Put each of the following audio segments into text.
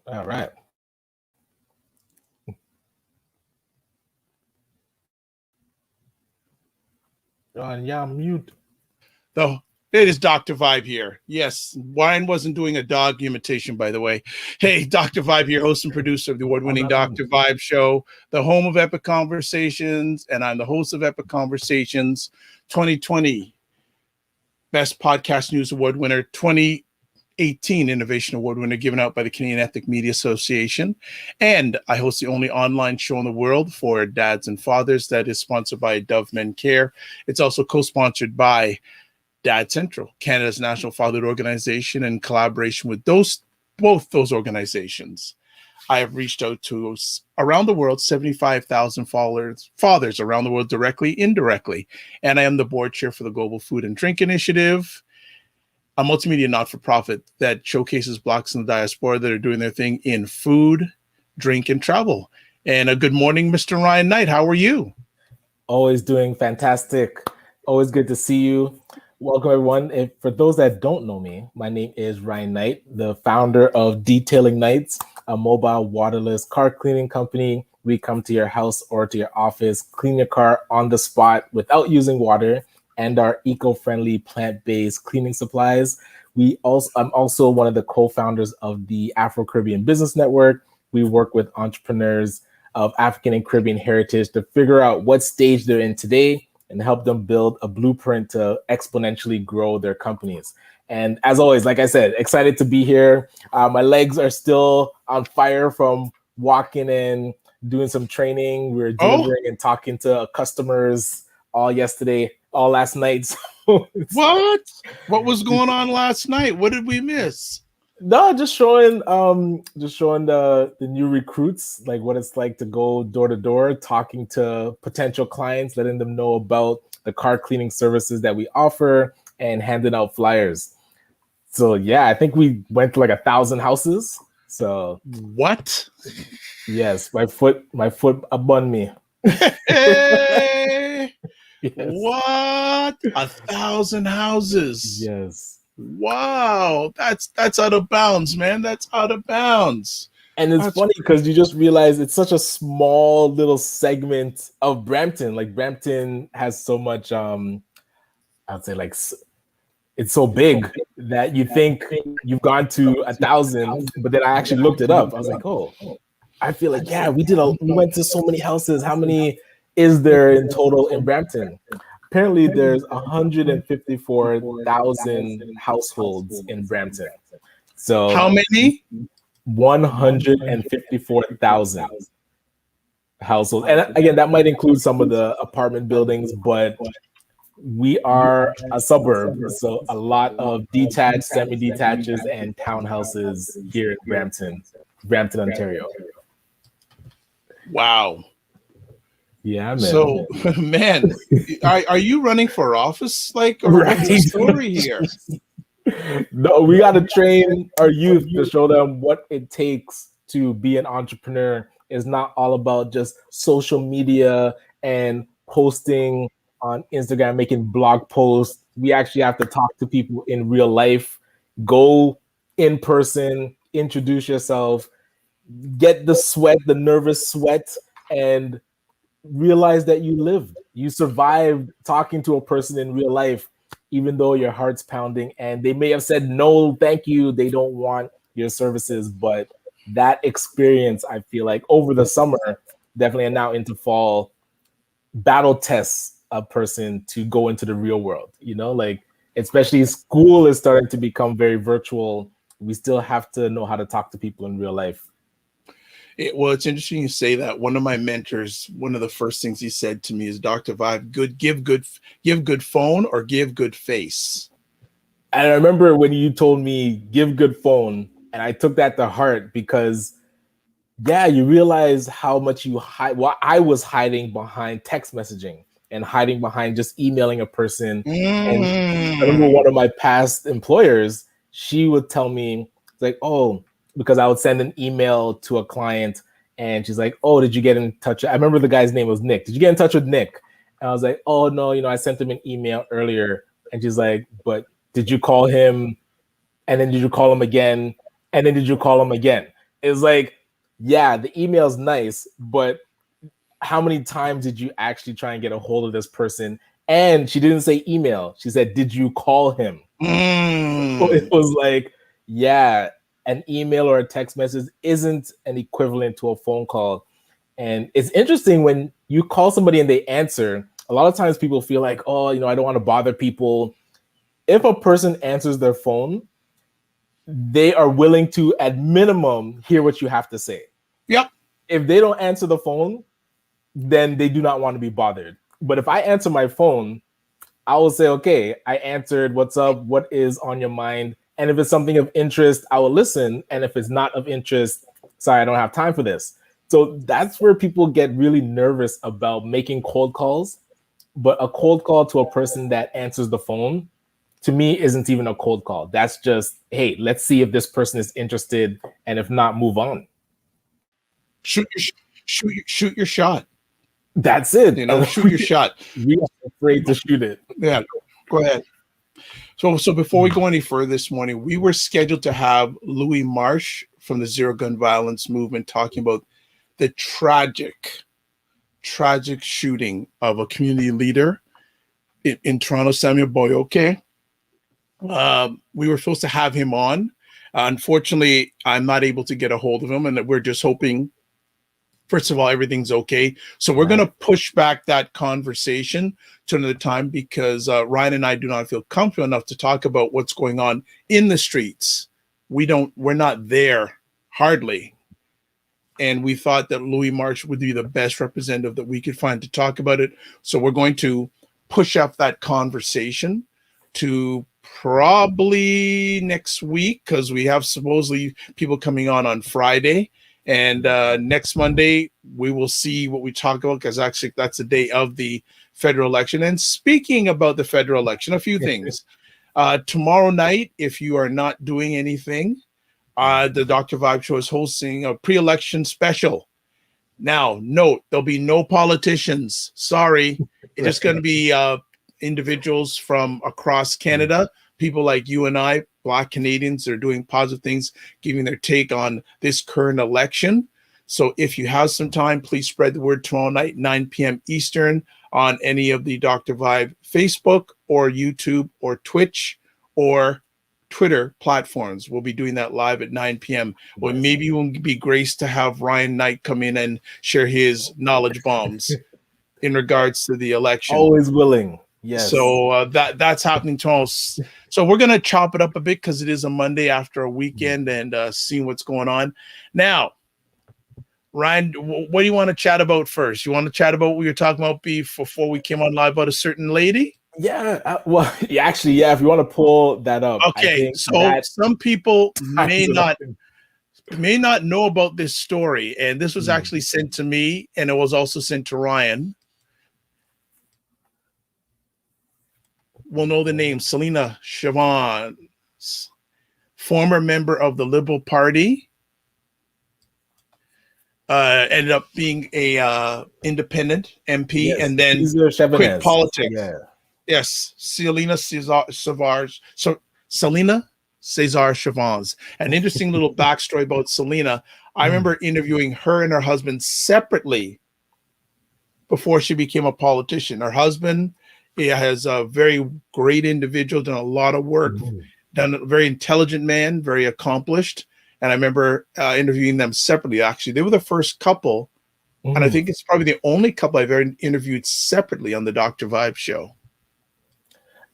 All right. Yeah, mute. Oh, it is Dr. Vibe here. Yes, Ryan wasn't doing a dog imitation, by the way. Hey, Dr. Vibe here, host and producer of the award-winning Dr. Vibe Show, the home of Epic Conversations, and I'm the host of Epic Conversations 2020 Best Podcast News Award winner, 2018 Innovation Award winner given out by the Canadian Ethnic Media Association. And I host the only online show in the world for dads and fathers that is sponsored by Dove Men Care. It's also co-sponsored by Dad Central, Canada's national fatherhood organization, in collaboration with both those organizations. I have reached out to around the world 75,000 fathers around the world, directly, indirectly. And I am the board chair for the Global Food and Drink Initiative, a multimedia not-for-profit that showcases Blacks in the diaspora that are doing their thing in food, drink, and travel. And a good morning, Mr. Ryan Knight. How are you? Always doing fantastic. Always good to see you. Welcome, everyone. For those that don't know me, my name is Ryan Knight, the founder of Detailing Nights, a mobile waterless car cleaning company. We come to your house or to your office, clean your car on the spot without using water, and our eco-friendly plant-based cleaning supplies. I'm also one of the co-founders of the Afro-Caribbean Business Network. We work with entrepreneurs of African and Caribbean heritage to figure out what stage they're in today and help them build a blueprint to exponentially grow their companies. And as always, like I said, excited to be here. My legs are still on fire from walking and doing some training. We were delivering and talking to customers all last night. So What was going on last night? What did we miss? No, just showing the new recruits, like what it's like to go door to door, talking to potential clients, letting them know about the car cleaning services that we offer, and handing out flyers. So yeah, I think we went to like 1,000 houses. So what? Yes, my foot upon me. Hey, yes. What? 1,000 houses? Yes. Wow, that's out of bounds, man. That's out of bounds. And it's funny because you just realize it's such a small little segment of Brampton. Like Brampton has so much, I'd say like it's so big that you think you've gone to 1,000, but then I actually looked it up. I was like, oh, I feel like, yeah, we went to so many houses. How many is there in total in Brampton? Apparently, there's 154,000 households in Brampton. So how many? 154,000 households. And again, that might include some of the apartment buildings, but we are a suburb. So a lot of detached, semi-detaches, and townhouses here in Brampton, Ontario. Wow. Yeah, man. So, man, are you running for office? Like, or what's the story here? No, we got to train our youth to show them what it takes to be an entrepreneur. It's not all about just social media and posting on Instagram, making blog posts. We actually have to talk to people in real life, go in person, introduce yourself, get the nervous sweat, and realize that you survived talking to a person in real life, even though your heart's pounding and they may have said no, thank you, they don't want your services. But that experience, I feel like over the summer, definitely, and now into fall, battle tests a person to go into the real world. Like especially school is starting to become very virtual. We still have to know how to talk to people in real life. Well, it's interesting you say that. One of my mentors, one of the first things he said to me is, Dr. Vibe, give good phone or give good face. And I remember when you told me give good phone, and I took that to heart because, yeah, you realize how much you hide. Well, I was hiding behind text messaging and hiding behind just emailing a person. And I remember one of my past employers, she would tell me like, oh, because I would send an email to a client and she's like, oh, did you get in touch? I remember the guy's name was Nick. Did you get in touch with Nick? And I was like, oh, no, I sent him an email earlier. And she's like, but did you call him? And then did you call him again? And then did you call him again? It's like, yeah, the email's nice, but how many times did you actually try and get a hold of this person? And she didn't say email. She said, did you call him? So it was like, yeah, an email or a text message isn't an equivalent to a phone call. And it's interesting when you call somebody and they answer, a lot of times people feel like, oh, I don't want to bother people. If a person answers their phone, they are willing to, at minimum, hear what you have to say. Yep. If they don't answer the phone, then they do not want to be bothered. But if I answer my phone, I will say, okay, I answered, what's up? What is on your mind? And if it's something of interest, I will listen. And if it's not of interest, sorry, I don't have time for this. So that's where people get really nervous about making cold calls. But a cold call to a person that answers the phone, to me, isn't even a cold call. That's just, hey, let's see if this person is interested. And if not, move on. Shoot your shot. That's it. Shoot your shot. We are afraid to shoot it. Yeah, go ahead. So before we go any further this morning, we were scheduled to have Louis Marsh from the Zero Gun Violence Movement talking about the tragic shooting of a community leader in Toronto, Samuel Boyoke. We were supposed to have him on. Unfortunately, I'm not able to get a hold of him, and we're just hoping, first of all, everything's okay. So we're going to push back that conversation to another time because Ryan and I do not feel comfortable enough to talk about what's going on in the streets. We're not there hardly. And we thought that Louis Marsh would be the best representative that we could find to talk about it. So we're going to push up that conversation to probably next week, because we have supposedly people coming on Friday. And next Monday, we will see what we talk about, because actually that's the day of the federal election. And speaking about the federal election, a few things. Tomorrow night, if you are not doing anything, the Dr. Vibe Show is hosting a pre-election special. Now, note, there'll be no politicians. Sorry. It's just going to be individuals from across Canada, people like you and I, Black Canadians, that are doing positive things, giving their take on this current election. So if you have some time, please spread the word tomorrow night, 9 p.m. Eastern, on any of the Dr. Vibe Facebook or YouTube or Twitch or Twitter platforms. We'll be doing that live at 9 p.m. Or maybe we'll be graced to have Ryan Knight come in and share his knowledge bombs in regards to the election. Always willing. Yes. So that's happening tomorrow. So we're going to chop it up a bit because it is a Monday after a weekend and seeing what's going on. Now, Ryan, what do you want to chat about first? You want to chat about what we were talking about before we came on live about a certain lady? Yeah. If you want to pull that up. Okay. So some people may not know about this story. And this was actually sent to me, and it was also sent to Ryan. We'll know the name, Selena Siobhan, former member of the Liberal Party, ended up being a independent MP, and then quit politics. Yeah. Yes, Selena Cesar Siobhan. An interesting little backstory about Selena. I remember interviewing her and her husband separately before she became a politician. Her husband, he has a very great individual, done a lot of work, done a very intelligent man, very accomplished. And I remember interviewing them separately. Actually, they were the first couple, and I think it's probably the only couple I've ever interviewed separately on the Dr. Vibe Show.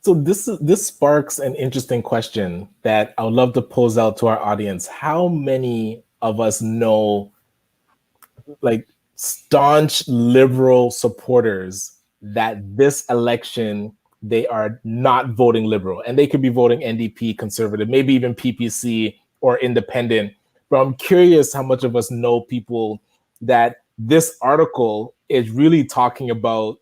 So this sparks an interesting question that I would love to pose out to our audience. How many of us know, like, staunch liberal supporters that this election they are not voting liberal, and they could be voting NDP, conservative, maybe even PPC or independent? But I'm curious how much of us know people that this article is really talking about.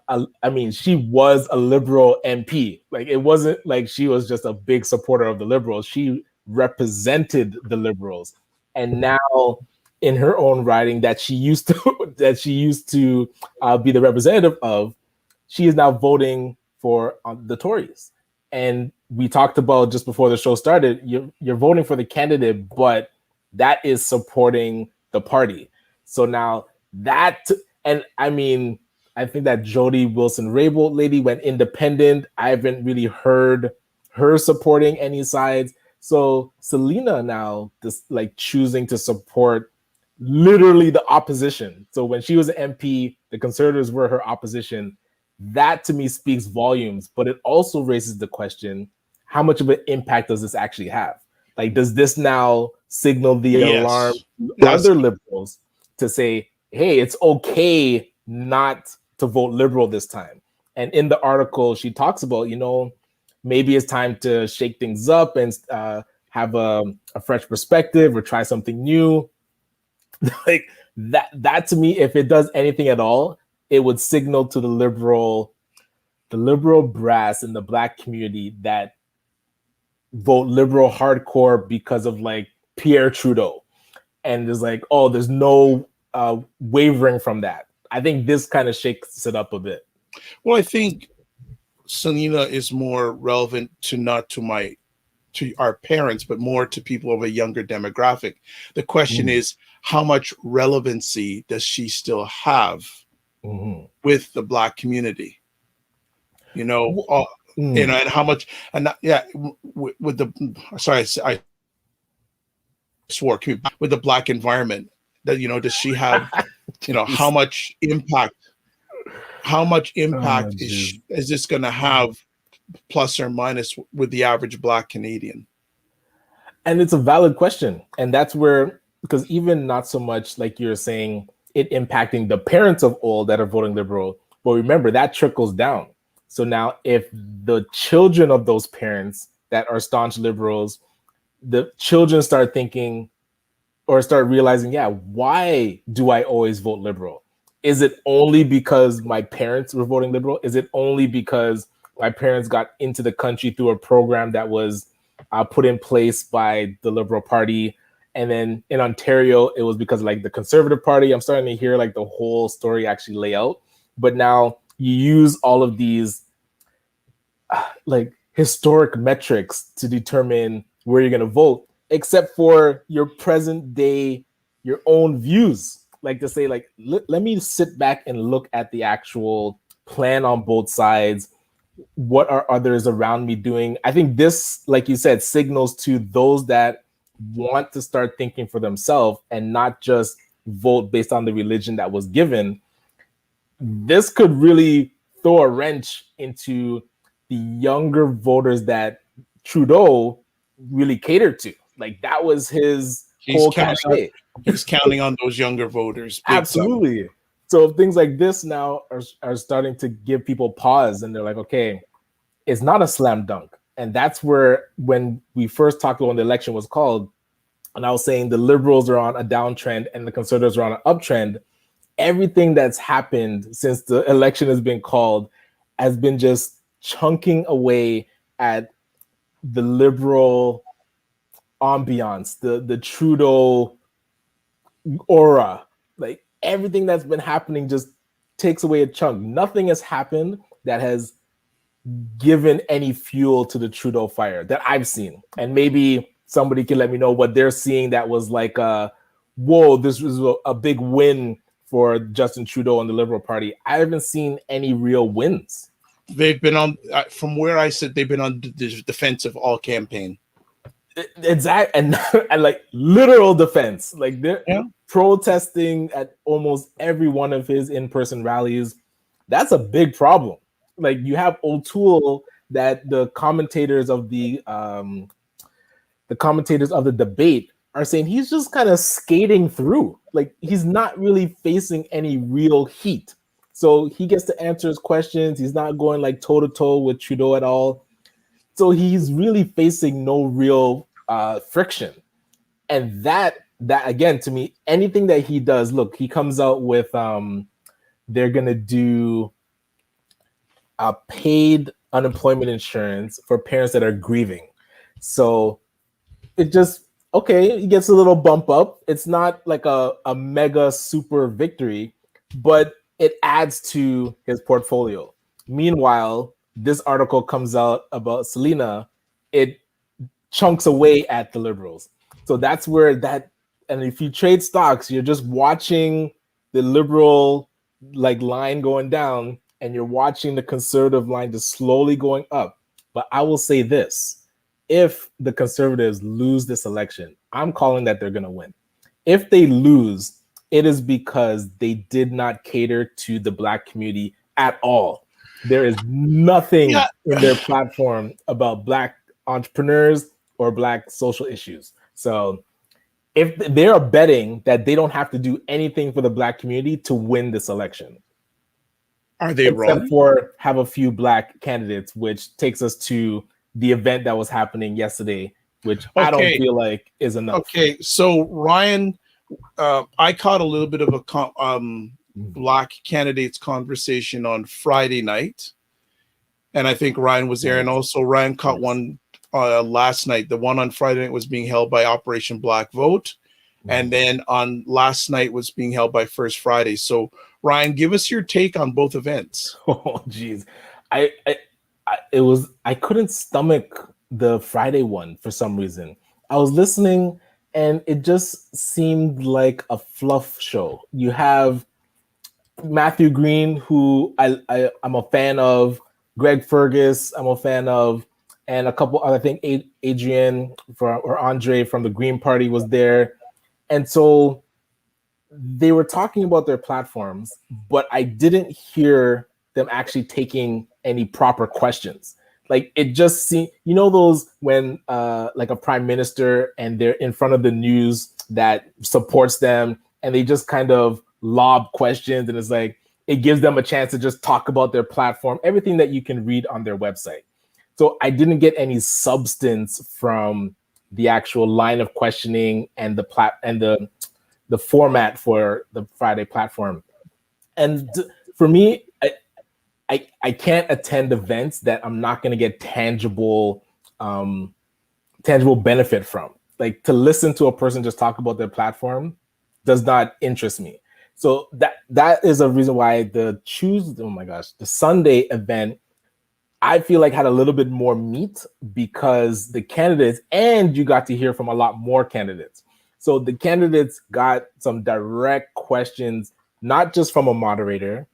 I mean, she was a liberal MP. Like, it wasn't like she was just a big supporter of the liberals. She represented the liberals, and now in her own writing that she used to be the representative of, she is now voting for the Tories. And we talked about just before the show started, you're voting for the candidate, but that is supporting the party. So now that, and I mean, I think that Jody Wilson-Raybould lady went independent. I haven't really heard her supporting any sides. So Selena now just like choosing to support literally the opposition. So when she was an MP, the Conservatives were her opposition. That to me speaks volumes, but it also raises the question, how much of an impact does this actually have? Like, does this now signal the alarm to other liberals to say, hey, it's okay not to vote liberal this time? And in the article, she talks about, you know, maybe it's time to shake things up and have a fresh perspective or try something new. Like that to me, if it does anything at all, it would signal to the liberal brass in the Black community that vote liberal hardcore because of like Pierre Trudeau, and there's like, oh, there's no wavering from that. I think this kind of shakes it up a bit. Well, I think Selena is more relevant to our parents, but more to people of a younger demographic. The question is, how much relevancy does she still have with the Black community? You know, you know, and how much, and with the, sorry, I swore, with the Black environment, that, you know, does she have, you know, how much impact is this going to have, plus or minus, with the average Black Canadian? And it's a valid question. And that's where, because even not so much like you're saying, it impacting the parents of old that are voting liberal, but remember that trickles down. So now if the children of those parents that are staunch liberals, the children start thinking or start realizing, yeah, why do I always vote liberal? Is it only because my parents were voting liberal? Is it only because my parents got into the country through a program that was put in place by the Liberal Party? And then in Ontario, it was because of like the Conservative Party. I'm starting to hear like the whole story actually lay out. But now you use all of these like historic metrics to determine where you're going to vote, except for your present day, your own views. Like to say, like, let me sit back and look at the actual plan on both sides. What are others around me doing? I think this, like you said, signals to those that want to start thinking for themselves and not just vote based on the religion that was given. This could really throw a wrench into the younger voters that Trudeau really catered to. Like that was his whole cachet. He's counting on those younger voters. Absolutely. Time. So things like this now are starting to give people pause, and they're like, okay, it's not a slam dunk. And that's where, when we first talked about when the election was called, and I was saying the liberals are on a downtrend and the conservatives are on an uptrend, everything that's happened since the election has been called has been just chunking away at the liberal ambiance, the Trudeau aura. Like everything that's been happening just takes away a chunk. Nothing has happened that has given any fuel to the Trudeau fire that I've seen. And maybe somebody can let me know what they're seeing that was like, whoa, this was a big win for Justin Trudeau and the Liberal Party. I haven't seen any real wins. They've been on, from where I sit, they've been on the defensive all campaign. Exactly. And like literal defense. Like they're protesting at almost every one of his in-person rallies. That's a big problem. Like you have O'Toole that the commentators of the debate are saying he's just kind of skating through. Like he's not really facing any real heat. So he gets to answer his questions. He's not going like toe to toe with Trudeau at all. So he's really facing no real friction. And that again, to me, anything that he does, look, he comes out with they're gonna do paid unemployment insurance for parents that are grieving. So it just, okay, he gets a little bump up. It's not like a mega super victory, but it adds to his portfolio. Meanwhile, this article comes out about Selena, it chunks away at the liberals. So that's where that and if you trade stocks, you're just watching the liberal like line going down, and you're watching the conservative line just slowly going up. But I will say this: if the conservatives lose this election, I'm calling that they're going to win. If they lose, it is because they did not cater to the Black community at all. There is nothing in their platform about Black entrepreneurs or Black social issues. So if they are betting that they don't have to do anything for the Black community to win this election. Are they except wrong? for have a few Black candidates, which takes us to the event that was happening yesterday, which I don't feel like is enough. Okay, so Ryan, I caught a little bit of a Black candidates conversation on Friday night, and I think Ryan was there, and also Ryan caught one last night. The one on Friday night was being held by Operation Black Vote, and then on last night was being held by First Friday. So Ryan, give us your take on both events. Oh, geez, I couldn't stomach the Friday one for some reason. I was listening, and it just seemed like a fluff show. You have Matthew Green, who I'm a fan of, Greg Fergus, I'm a fan of, and a couple other, I think Adrian or Andre from the Green Party was there. And so they were talking about their platforms, but I didn't hear them actually taking any proper questions. Like it just seemed, those when like a prime minister and they're in front of the news that supports them and they just kind of lob questions, and it's like it gives them a chance to just talk about their platform, everything that you can read on their website. So I didn't get any substance from the actual line of questioning and the format for the Friday platform. And for me, I can't attend events that I'm not going to get tangible benefit from. Like to listen to a person just talk about their platform does not interest me. So that is a reason why the Sunday event, I feel like had a little bit more meat because the candidates, and you got to hear from a lot more candidates. So the candidates got some direct questions, not just from a moderator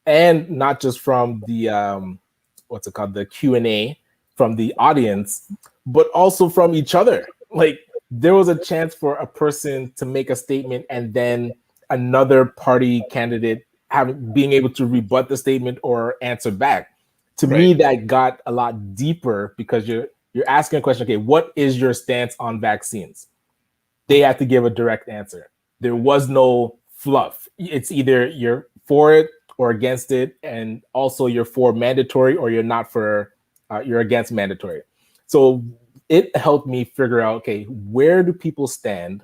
and not just from the the Q&A from the audience, but also from each other. Like there was a chance for a person to make a statement and then another party candidate being able to rebut the statement or answer back. To me, that got a lot deeper because you're asking a question. Okay, what is your stance on vaccines? They have to give a direct answer. There was no fluff. It's either you're for it or against it, and also you're for mandatory or you're not for. You're against mandatory. So it helped me figure out, okay, where do people stand?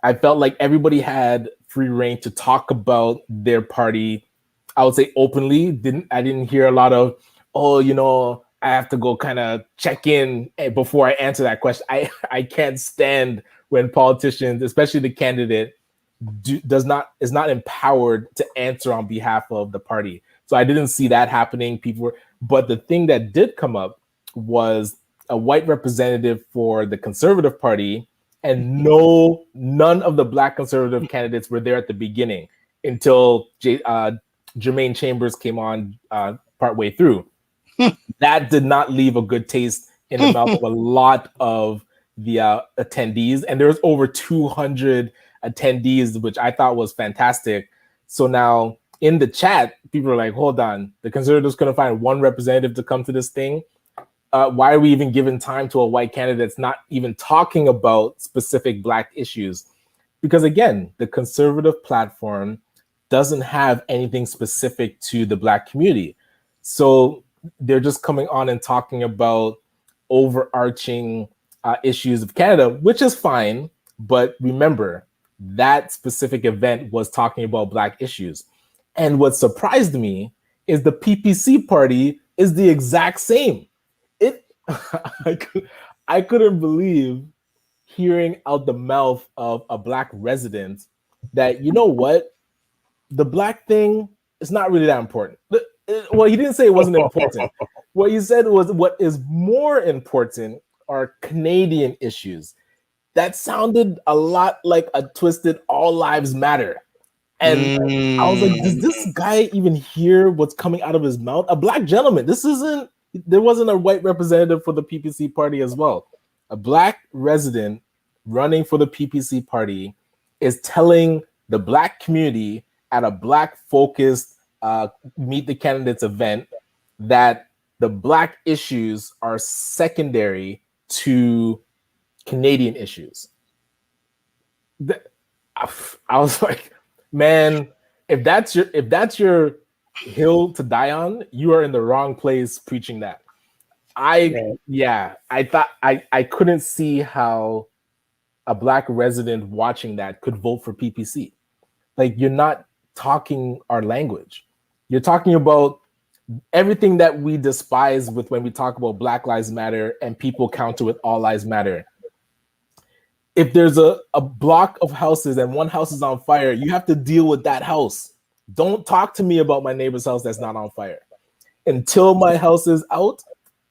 I felt like everybody had free reign to talk about their party. I would say openly. I didn't hear a lot of, I have to go kind of check in before I answer that question. I can't stand when politicians, especially the candidate, is not empowered to answer on behalf of the party. So I didn't see that happening. But the thing that did come up was a white representative for the Conservative Party, and none of the Black conservative candidates were there at the beginning until Jermaine Chambers came on partway through. That did not leave a good taste in the mouth of a lot of the attendees, and there was over 200 attendees, which I thought was fantastic. So now in the chat, people are like, hold on, the Conservatives couldn't find one representative to come to this thing. Why are we even giving time to a white candidate that's not even talking about specific Black issues? Because again, the Conservative platform doesn't have anything specific to the Black community. So they're just coming on and talking about overarching issues of Canada, which is fine. But remember, that specific event was talking about Black issues. And what surprised me is the PPC party is the exact same. I couldn't believe hearing out the mouth of a Black resident that, the Black thing is not really that important. Well, he didn't say it wasn't important. What he said was what is more important are Canadian issues. that sounded a lot like a twisted "all lives matter." And I was like, does this guy even hear what's coming out of his mouth? A black gentleman. There wasn't a white representative for the PPC party as well. A black resident running for the PPC party is telling the black community at a black focused Meet the Candidates event that the black issues are secondary to Canadian issues. I was like, man, if that's your hill to die on, you are in the wrong place preaching that. I thought I couldn't see how a black resident watching that could vote for PPC. Like, you're not talking our language. You're talking about everything that we despise with when we talk about Black Lives Matter and people counter with All Lives Matter. If there's a block of houses and one house is on fire, you have to deal with that house. Don't talk to me about my neighbor's house that's not on fire. Until my house is out,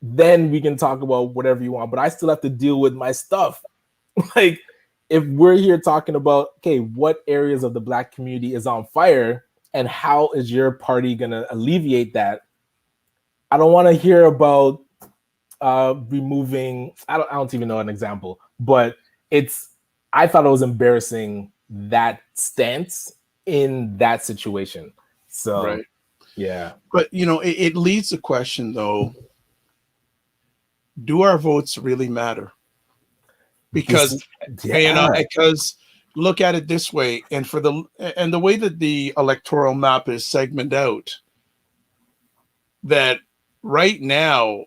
then we can talk about whatever you want. But I still have to deal with my stuff. Like, if we're here talking about, okay, what areas of the black community is on fire and how is your party going to alleviate that? I don't want to hear about removing, I don't even know an example, but I thought it was embarrassing, that stance in that situation. So, right. Yeah. But, it leads the question, though, do our votes really matter? Because, because look at it this way, and the way that the electoral map is segmented out, that right now,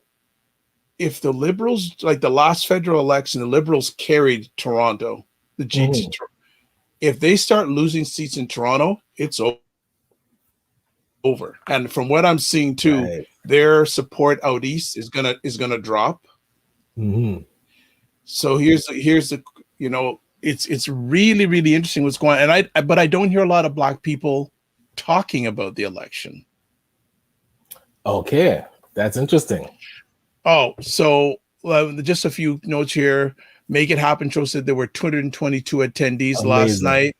if the Liberals, like the last federal election, the Liberals carried Toronto, the GT. If they start losing seats in Toronto, it's over. And from what I'm seeing too, their support out east is gonna drop. Mm-hmm. So here's the it's really, really interesting what's going on. But I don't hear a lot of black people talking about the election. Okay, that's interesting. Oh, so just a few notes here. Make It Happen show said there were 222 attendees last night.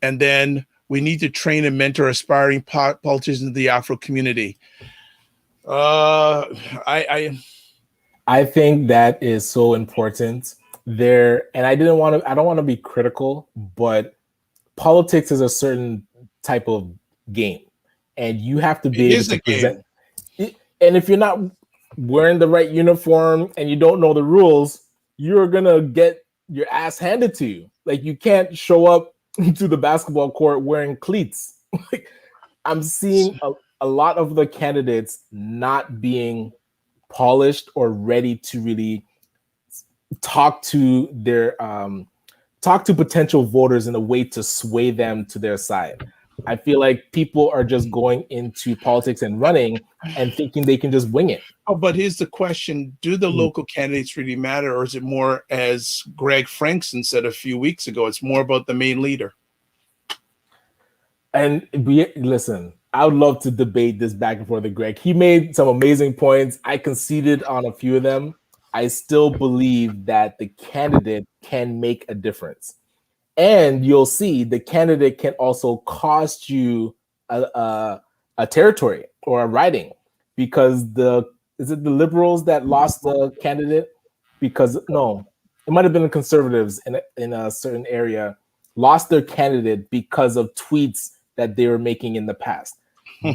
And then we need to train and mentor aspiring politicians in the Afro community. I think that is so important there. And I don't want to be critical, but politics is a certain type of game. And you have to be able to present. And if you're not wearing the right uniform and you don't know the rules, you're gonna get your ass handed to you. Like, you can't show up to the basketball court wearing cleats. Like, I'm seeing a lot of the candidates not being polished or ready to really talk to potential voters in a way to sway them to their side. I feel like people are just going into politics and running and thinking they can just wing it. Oh, but here's the question. Do the local candidates really matter, or is it more, as Greg Frankson said a few weeks ago, it's more about the main leader? And listen, I would love to debate this back and forth with Greg. He made some amazing points. I conceded on a few of them. I still believe that the candidate can make a difference. And you'll see the candidate can also cost you a territory or a riding, because is it the Liberals that lost the candidate? Because no, it might have been the Conservatives in a certain area lost their candidate because of tweets that they were making in the past.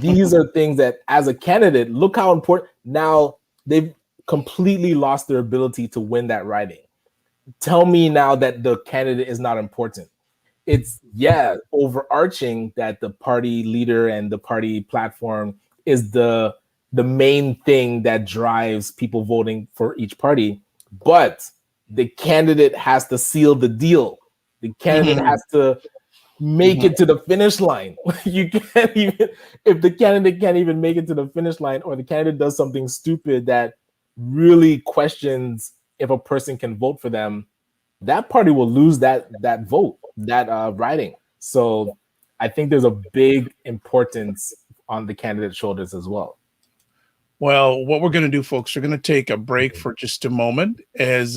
These are things that, as a candidate, look how important. Now they've completely lost their ability to win that riding. Tell me now that the candidate is not important. It's overarching that the party leader and the party platform is the main thing that drives people voting for each party. But the candidate has to seal the deal. The candidate has to make it to the finish line. You can't even, if the candidate can't even make it to the finish line, or the candidate does something stupid that really questions if a person can vote for them, that party will lose that vote, that riding. So I think there's a big importance on the candidate's shoulders as well. Well, what we're going to do, folks, we're going to take a break for just a moment as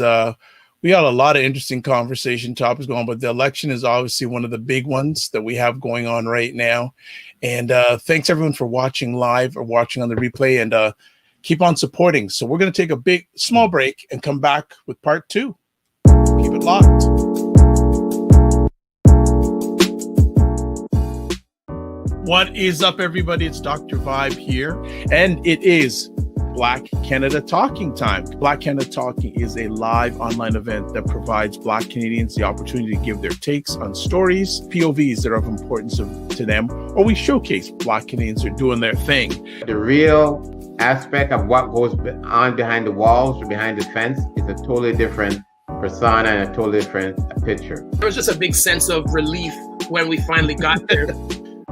We got a lot of interesting conversation topics going, but the election is obviously one of the big ones that we have going on right now. And thanks everyone for watching live or watching on the replay, and keep on supporting. So we're going to take a small break and come back with part 2. Keep it locked. What is up, everybody? It's Dr. Vibe here, and it is Black Canada Talking time. Black Canada Talking is a live online event that provides Black Canadians the opportunity to give their takes on stories, POVs that are of importance to them, or we showcase Black Canadians are doing their thing. The real aspect of what goes on behind the walls or behind the fence is a totally different persona and a totally different picture. There was just a big sense of relief when we finally got there.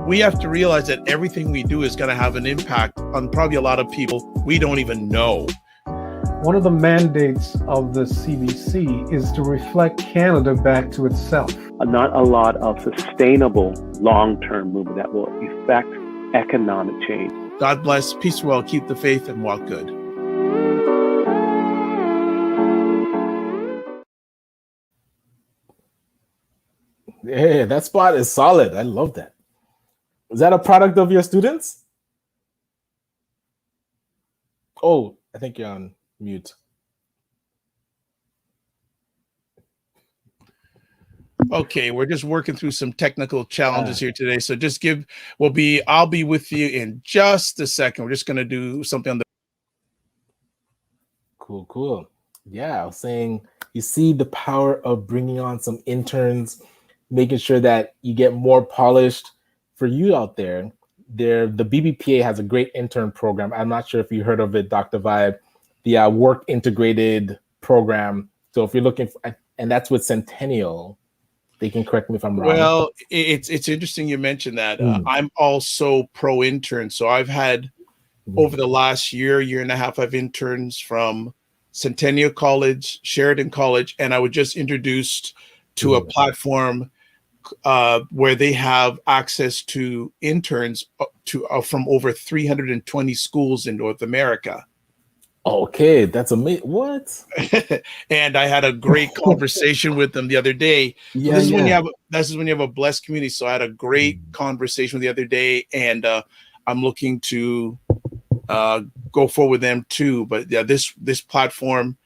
We have to realize that everything we do is going to have an impact on probably a lot of people we don't even know. One of the mandates of the CBC is to reflect Canada back to itself. Not a lot of sustainable long-term movement that will affect economic change. God bless, peace well, keep the faith, and walk good. Yeah, that spot is solid. I love that. Is that a product of your students? Oh, I think you're on mute. Okay, we're just working through some technical challenges here today. So just I'll be with you in just a second. We're just going to do something on the. Cool. Yeah, I was saying, you see the power of bringing on some interns, making sure that you get more polished. For you out there, the BBPA has a great intern program. I'm not sure if you heard of it, Dr. Vibe, the work integrated program. So if you're looking for, and that's with Centennial, they can correct me if I'm wrong. Well, it's interesting you mentioned that. I'm also pro intern. So I've had over the last year and a half, I've interns from Centennial College, Sheridan College, and I was just introduced to a platform where they have access to interns from over 320 schools in North America. Okay, that's amazing. What? And I had a great conversation with them the other day. Yeah, this is when you have a blessed community. So I had a great conversation the other day, and I'm looking to go forward with them too. But yeah, this platform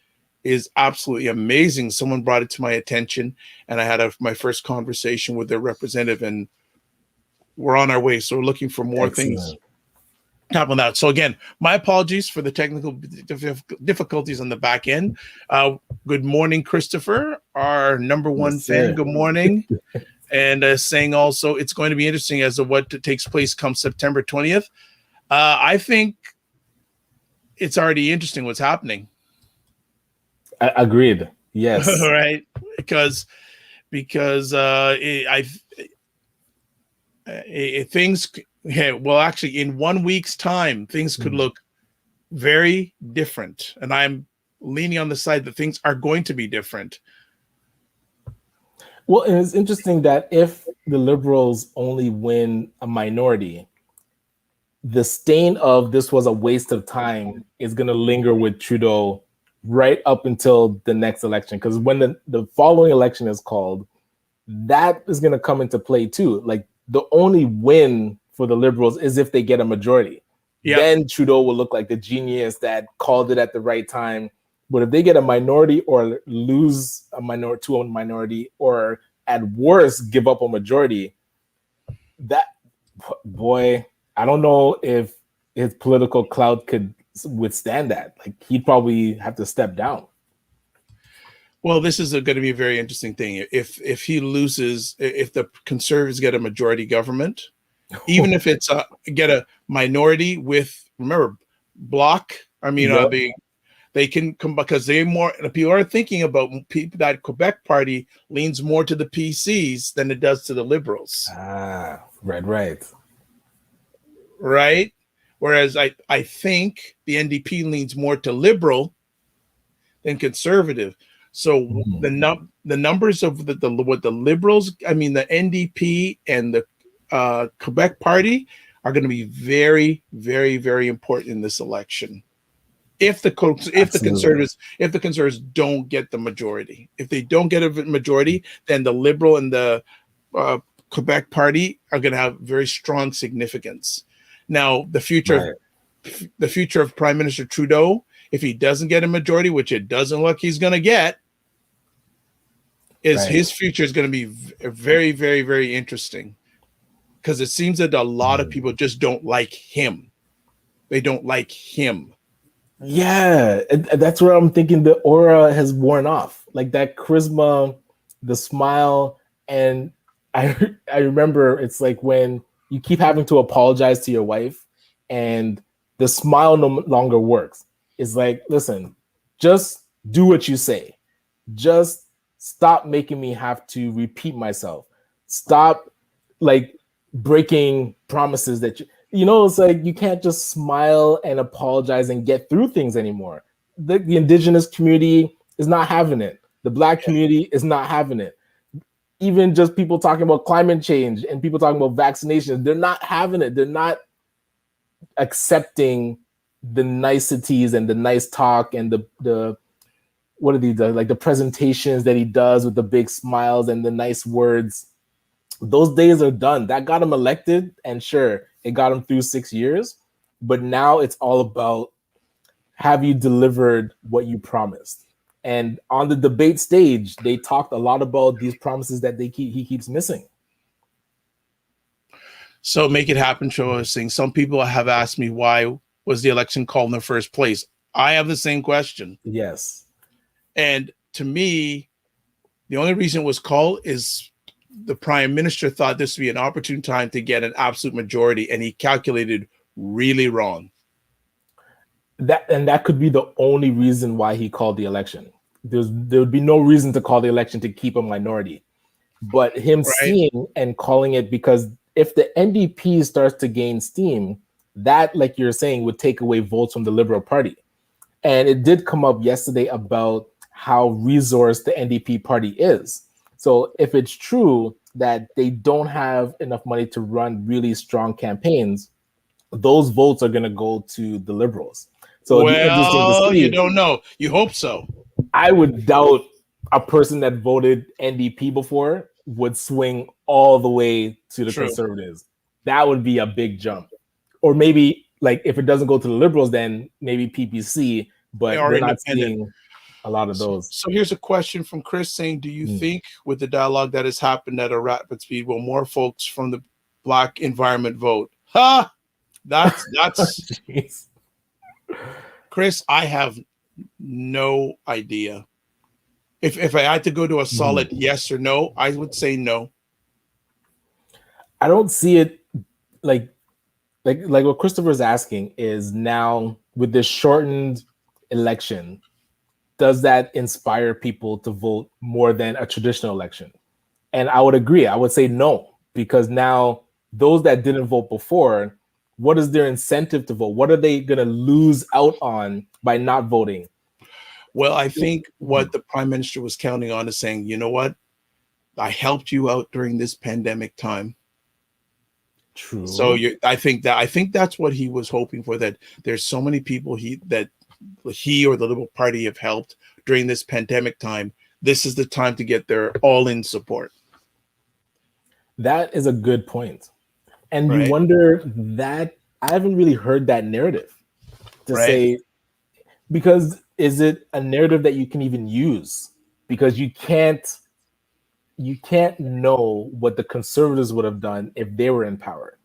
is absolutely amazing. Someone brought it to my attention, and I had my first conversation with their representative, and we're on our way. So we're looking for more things happen out. So again, my apologies for the technical difficulties on the back end. Good morning, Christopher, our number one fan. Good morning. And saying also, it's going to be interesting as to what takes place come September 20th. I think it's already interesting what's happening. Agreed. Yes. Right. Because things. Well, actually, in 1 week's time, things could look very different, and I'm leaning on the side that things are going to be different. Well, and it's interesting that if the Liberals only win a minority, the stain of this was a waste of time is going to linger with Trudeau right up until the next election, because when the following election is called, that is going to come into play too. Like, the only win for the Liberals is if they get a majority. Yep. Then Trudeau will look like the genius that called it at the right time. But if they get a minority or lose a minority, or at worst give up a majority, that boy, I don't know if his political clout could withstand that. Like, he'd probably have to step down. Well, this is going to be a very interesting thing. If he loses, if the Conservatives get a majority government, even if it's get a minority with, remember, Bloc. I mean, they can come, because people are thinking about people that Quebec Party leans more to the PCs than it does to the Liberals. Right. Whereas I think the NDP leans more to Liberal than Conservative. So the numbers of what the Liberals, I mean, the NDP and the Quebec Party are going to be very, very, very important in this election. if the Absolutely. conservatives don't get the majority. If they don't get a majority, then the Liberal and the Quebec Party are going to have very strong significance. Now, the future of Prime Minister Trudeau, if he doesn't get a majority, which it doesn't look he's going to get, his future is going to be very, very, very interesting, because it seems that a lot of people just don't like him. They don't like him. Yeah, and that's where I'm thinking the aura has worn off. Like that charisma, the smile, and I remember it's like when you keep having to apologize to your wife and the smile no longer works. It's like, listen, just do what you say. Just stop making me have to repeat myself. Stop like breaking promises that it's like you can't just smile and apologize and get through things anymore. The indigenous community is not having it. The Black community is not having it. Even just people talking about climate change and people talking about vaccinations, they're not having it. They're not accepting the niceties and the nice talk and the what are these, like the presentations that he does with the big smiles and the nice words. Those days are done. That got him elected, and sure, it got him through 6 years. But now it's all about, have you delivered what you promised? And on the debate stage, they talked a lot about these promises that he keeps missing. So make it happen, show us things. Some people have asked me, why was the election called in the first place? I have the same question. Yes. And to me, the only reason it was called is the prime minister thought this would be an opportune time to get an absolute majority, and he calculated really wrong. That could be the only reason why he called the election. There would be no reason to call the election to keep a minority, but him seeing and calling it, because if the NDP starts to gain steam, that, like you're saying, would take away votes from the Liberal Party. And it did come up yesterday about how resourced the NDP party is. So if it's true that they don't have enough money to run really strong campaigns, those votes are going to go to the Liberals. So it'd be interesting to see. You don't know. You hope so. I would doubt a person that voted NDP before would swing all the way to the Conservatives. That would be a big jump. Or maybe, like, if it doesn't go to the Liberals, then maybe PPC, but we're not seeing a lot of those. So here's a question from Chris saying, do you think with the dialogue that has happened at a rapid speed, will more folks from the Black environment vote? That's Chris, I have no idea. If I had to go to a solid yes or no, I would say no. I don't see it like what Christopher's asking is, now with this shortened election, does that inspire people to vote more than a traditional election? And I would agree. I would say no, because now those that didn't vote before, what is their incentive to vote? What are they going to lose out on by not voting? Well, I think what the prime minister was counting on is saying, you know what? I helped you out during this pandemic time. True. So I think that's what he was hoping for, that there's so many people he or the Liberal Party have helped during this pandemic time. This is the time to get their all-in support. That is a good point. And you wonder that I haven't really heard that narrative to say, because is it a narrative that you can even use? Because you can't know what the Conservatives would have done if they were in power.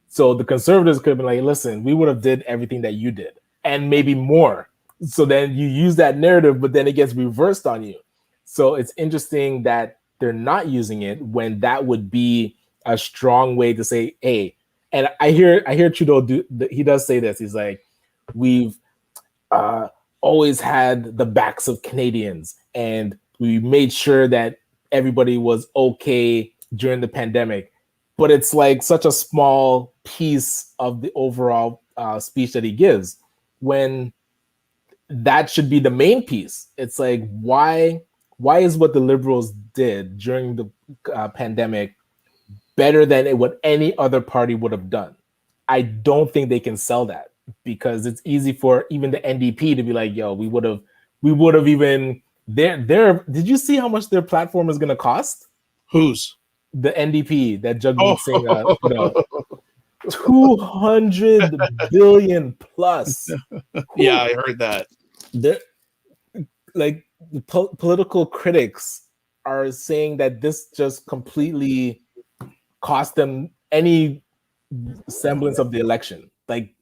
So the Conservatives could have been like, listen, we would have did everything that you did and maybe more. So then you use that narrative, but then it gets reversed on you. So it's interesting that they're not using it when that would be a strong way to say, hey, and I hear Trudeau he does say this. He's like, we've always had the backs of Canadians, and we made sure that everybody was okay during the pandemic. But it's like such a small piece of the overall speech that he gives, when that should be the main piece. It's like, why is what the Liberals did during the pandemic better than what any other party would have done? I don't think they can sell that. because it's easy for even the NDP to be like, yo, we would have even their did you see how much their platform is going to cost? Whose? The NDP that Oh, Jagmeet Singh put out. 200 billion plus. yeah, I heard that. They're, like the political critics are saying that this just completely cost them any semblance of the election. Like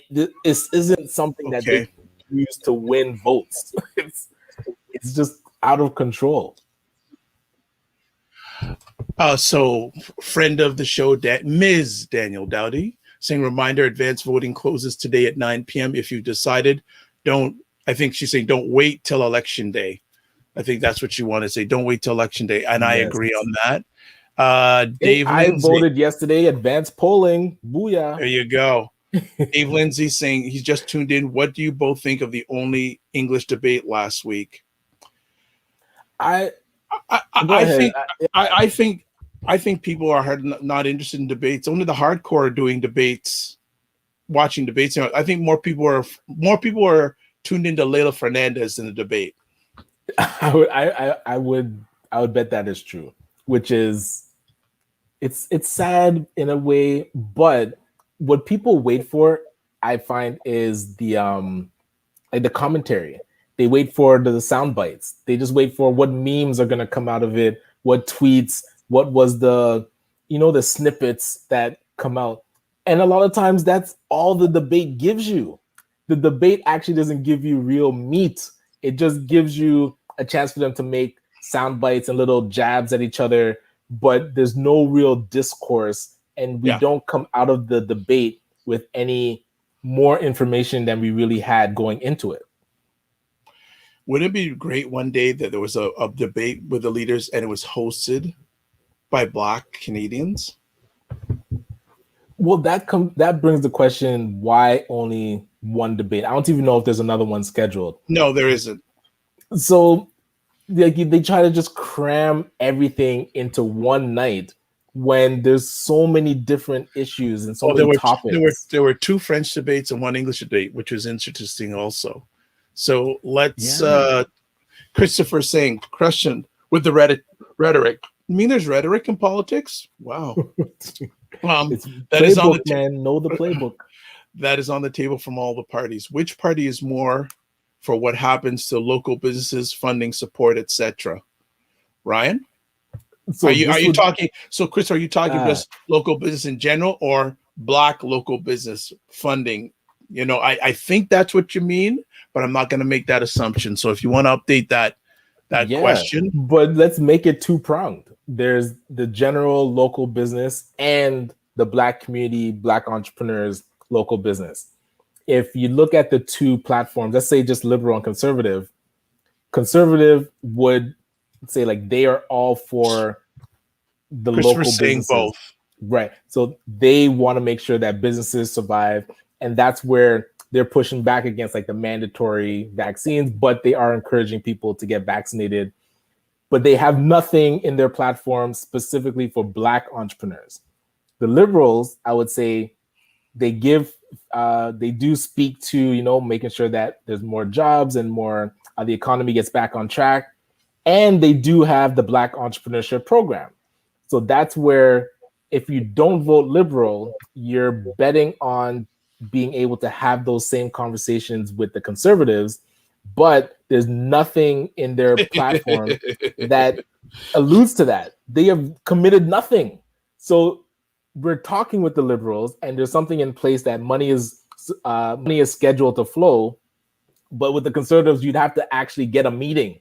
this isn't something that they Okay. can use to win votes. It's just out of control. So friend of the show, Ms. Daniel Dowdy, saying reminder, advanced voting closes today at 9 p.m. If you decided, I think she's saying don't wait till election day. I think that's what you want to say. Don't wait till election day. And I agree on that. Dave I Lindsay, voted yesterday, advanced polling. Booyah. there you go. Dave Lindsay saying he's just tuned in. What do you both think of the only English debate last week? I think people are not interested in debates. Only the hardcore are doing debates, watching debates. I think more people are tuned into Leila Fernandez in the debate. I would bet that is true, which is it's sad in a way, but what people wait for, I find, is the like the commentary. They wait for the sound bites. They just wait for what memes are gonna come out of it, what tweets, what was the snippets that come out. And a lot of times that's all the debate gives you. The debate actually doesn't give you real meat. It just gives you a chance for them to make sound bites and little jabs at each other, but there's no real discourse, and we don't come out of the debate with any more information than we really had going into it. Wouldn't it be great one day that there was a debate with the leaders and it was hosted by Black Canadians? Well, that brings the question, why only one debate? I don't even know if there's another one scheduled. No, there isn't. So they try to just cram everything into one night when there's so many different issues and so many topics. There were 2 French debates and 1 English debate, which was interesting also. So let's Christopher saying, question with the rhetoric. You mean there's rhetoric in politics? Wow. It's that is on the man. Know the playbook. That is on the table from all the parties. Which party is more for what happens to local businesses, funding, support, etc.? Ryan? So are you talking? So Chris, are you talking just local business in general or Black local business funding? I think that's what you mean, but I'm not going to make that assumption. So if you want to update that question, but let's make it 2-pronged. There's the general local business and the Black community, Black entrepreneurs, local business. If you look at the 2 platforms, let's say just liberal and conservative would say like they are all for the local businesses. Both. Right. So they want to make sure that businesses survive. And that's where they're pushing back against like the mandatory vaccines, but they are encouraging people to get vaccinated. But they have nothing in their platform specifically for Black entrepreneurs. The liberals, I would say, they do speak to, making sure that there's more jobs and more the economy gets back on track. And they do have the Black entrepreneurship program. So that's where if you don't vote liberal, you're betting on being able to have those same conversations with the conservatives, but there's nothing in their platform that alludes to that. They have committed nothing. So we're talking with the liberals and there's something in place that money is scheduled to flow, but with the conservatives, you'd have to actually get a meeting.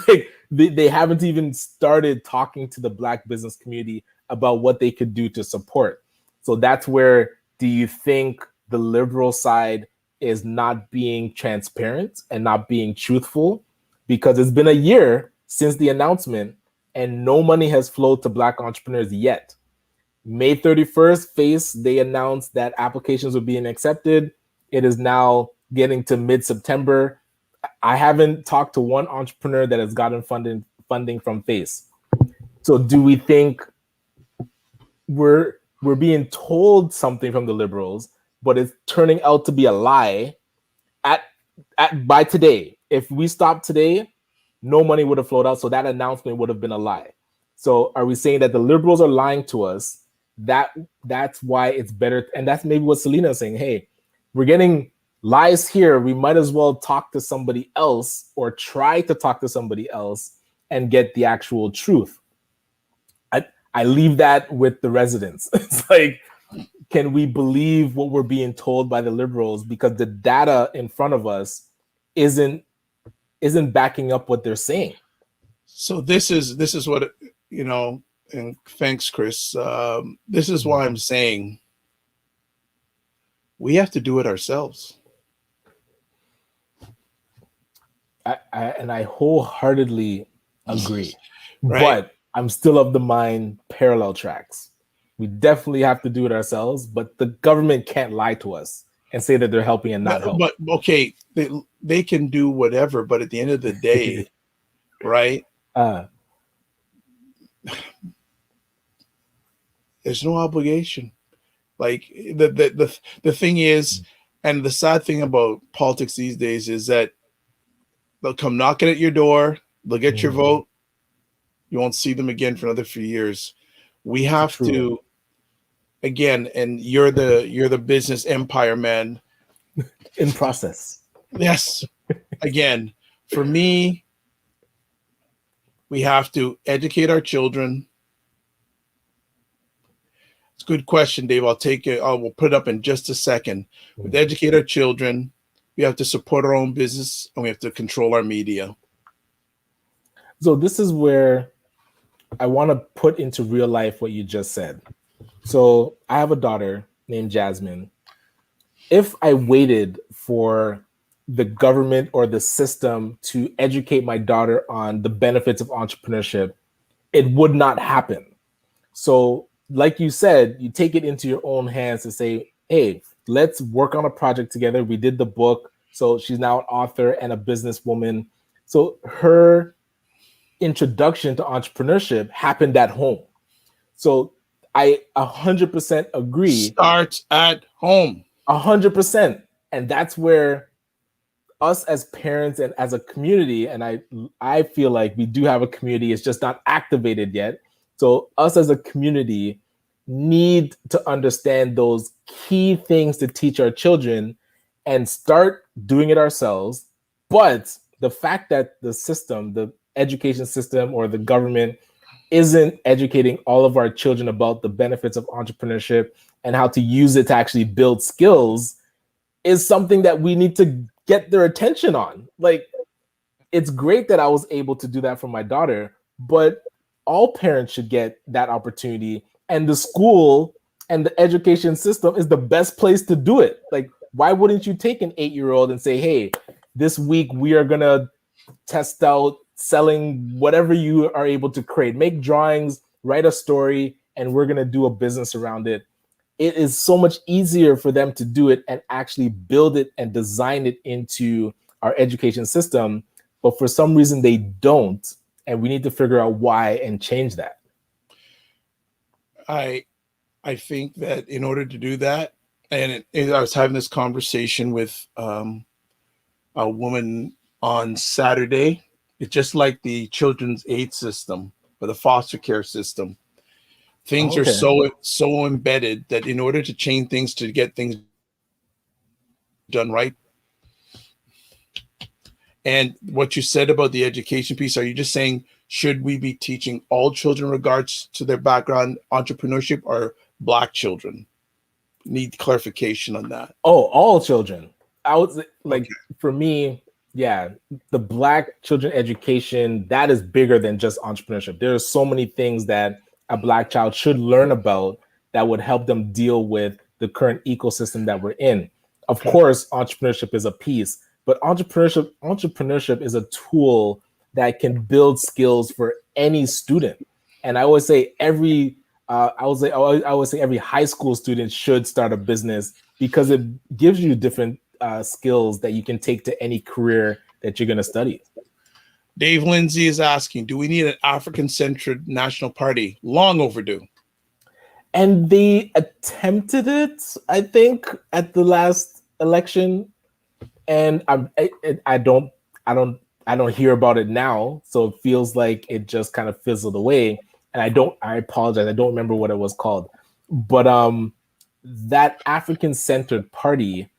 Like they haven't even started talking to the Black business community about what they could do to support. So that's where, do you think the liberal side is not being transparent and not being truthful? Because it's been a year since the announcement and no money has flowed to Black entrepreneurs yet. May 31st, they announced that applications were being accepted. It is now getting to mid-September. I haven't talked to one entrepreneur that has gotten funding from FACE. So do we think we're being told something from the liberals, but it's turning out to be a lie by today. If we stopped today, no money would have flowed out. So that announcement would have been a lie. So are we saying that the liberals are lying to us? That's why it's better. And that's maybe what Selena is saying. Hey, we're getting lies here. We might as well talk to somebody else or try to talk to somebody else and get the actual truth. I leave that with the residents. It's like, can we believe what we're being told by the liberals? Because the data in front of us isn't backing up what they're saying. So this is what, you know, and thanks, Chris. This is why I'm saying we have to do it ourselves. I wholeheartedly agree. Right. But I'm still of the mind parallel tracks. We definitely have to do it ourselves, but the government can't lie to us and say that they're helping and not helping. But okay, they can do whatever, but at the end of the day, right? There's no obligation. Like the thing is, and the sad thing about politics these days is that they'll come knocking at your door, they'll get your vote, you won't see them again for another few years. We have to, again, and you're the business empire man in process. Yes. Again, for me, we have to educate our children. It's a good question, Dave. I'll take it. We'll put it up in just a second. We educate our children. We have to support our own business, and we have to control our media. So this is where I want to put into real life what you just said. So I have a daughter named Jasmine. If I waited for the government or the system to educate my daughter on the benefits of entrepreneurship, it would not happen. So like you said, you take it into your own hands to say, hey, let's work on a project together. We did the book. So she's now an author and a businesswoman. So her introduction to entrepreneurship happened at home. So I 100% agree. Starts at home. 100%. And that's where us as parents and as a community, and I feel like we do have a community, it's just not activated yet. So us as a community need to understand those key things to teach our children and start doing it ourselves. But the fact that the system, the education system or the government isn't educating all of our children about the benefits of entrepreneurship and how to use it to actually build skills is something that we need to get their attention on. Like, it's great that I was able to do that for my daughter, but all parents should get that opportunity. And the school and the education system is the best place to do it. Like, why wouldn't you take an 8-year-old and say, hey, this week we are going to test out selling whatever you are able to create, make drawings, write a story, and we're going to do a business around it. It is so much easier for them to do it and actually build it and design it into our education system. But for some reason they don't, and we need to figure out why and change that. I think that in order to do that, and I was having this conversation with a woman on Saturday. It's just like the children's aid system or the foster care system. Things are so embedded that in order to change things, to get things done right. And what you said about the education piece, are you just saying, should we be teaching all children in regards to their background entrepreneurship, or Black children? Need clarification on that. Oh, all children. I would say, like, for me, yeah, the Black children education, that is bigger than just entrepreneurship. There are so many things that a Black child should learn about that would help them deal with the current ecosystem that we're in. Of course, entrepreneurship is a piece, but entrepreneurship is a tool that can build skills for any student. And I always say every high school student should start a business, because it gives you different skills that you can take to any career that you're going to study. Dave Lindsay is asking, do we need an African-centered national party? Long overdue. And they attempted it, I think, at the last election, and I don't hear about it now, so it feels like it just kind of fizzled away. And I apologize, I don't remember what it was called, but that African-Centered Party,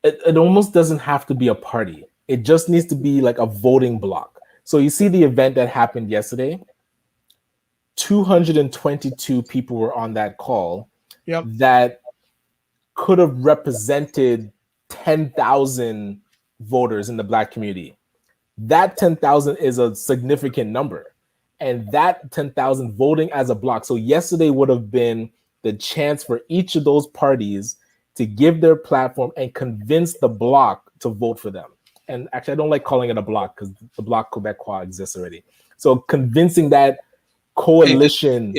it almost doesn't have to be a party. It just needs to be like a voting block. So you see the event that happened yesterday. 222 people were on that call. Yep. That could have represented 10,000 voters in the Black community. That 10,000 is a significant number. And that 10,000 voting as a block. So yesterday would have been the chance for each of those parties to give their platform and convince the bloc to vote for them. And actually, I don't like calling it a bloc because the Bloc Québécois exists already. So convincing that coalition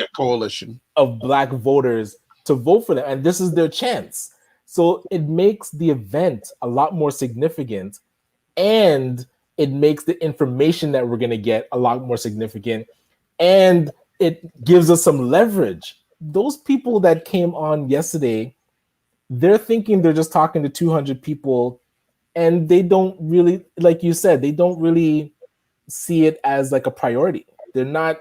of Black voters to vote for them, and this is their chance. So it makes the event a lot more significant, and it makes the information that we're going to get a lot more significant, and it gives us some leverage. Those people that came on yesterday, they're thinking they're just talking to 200 people, and they don't really, like you said, they don't really see it as like a priority. They're not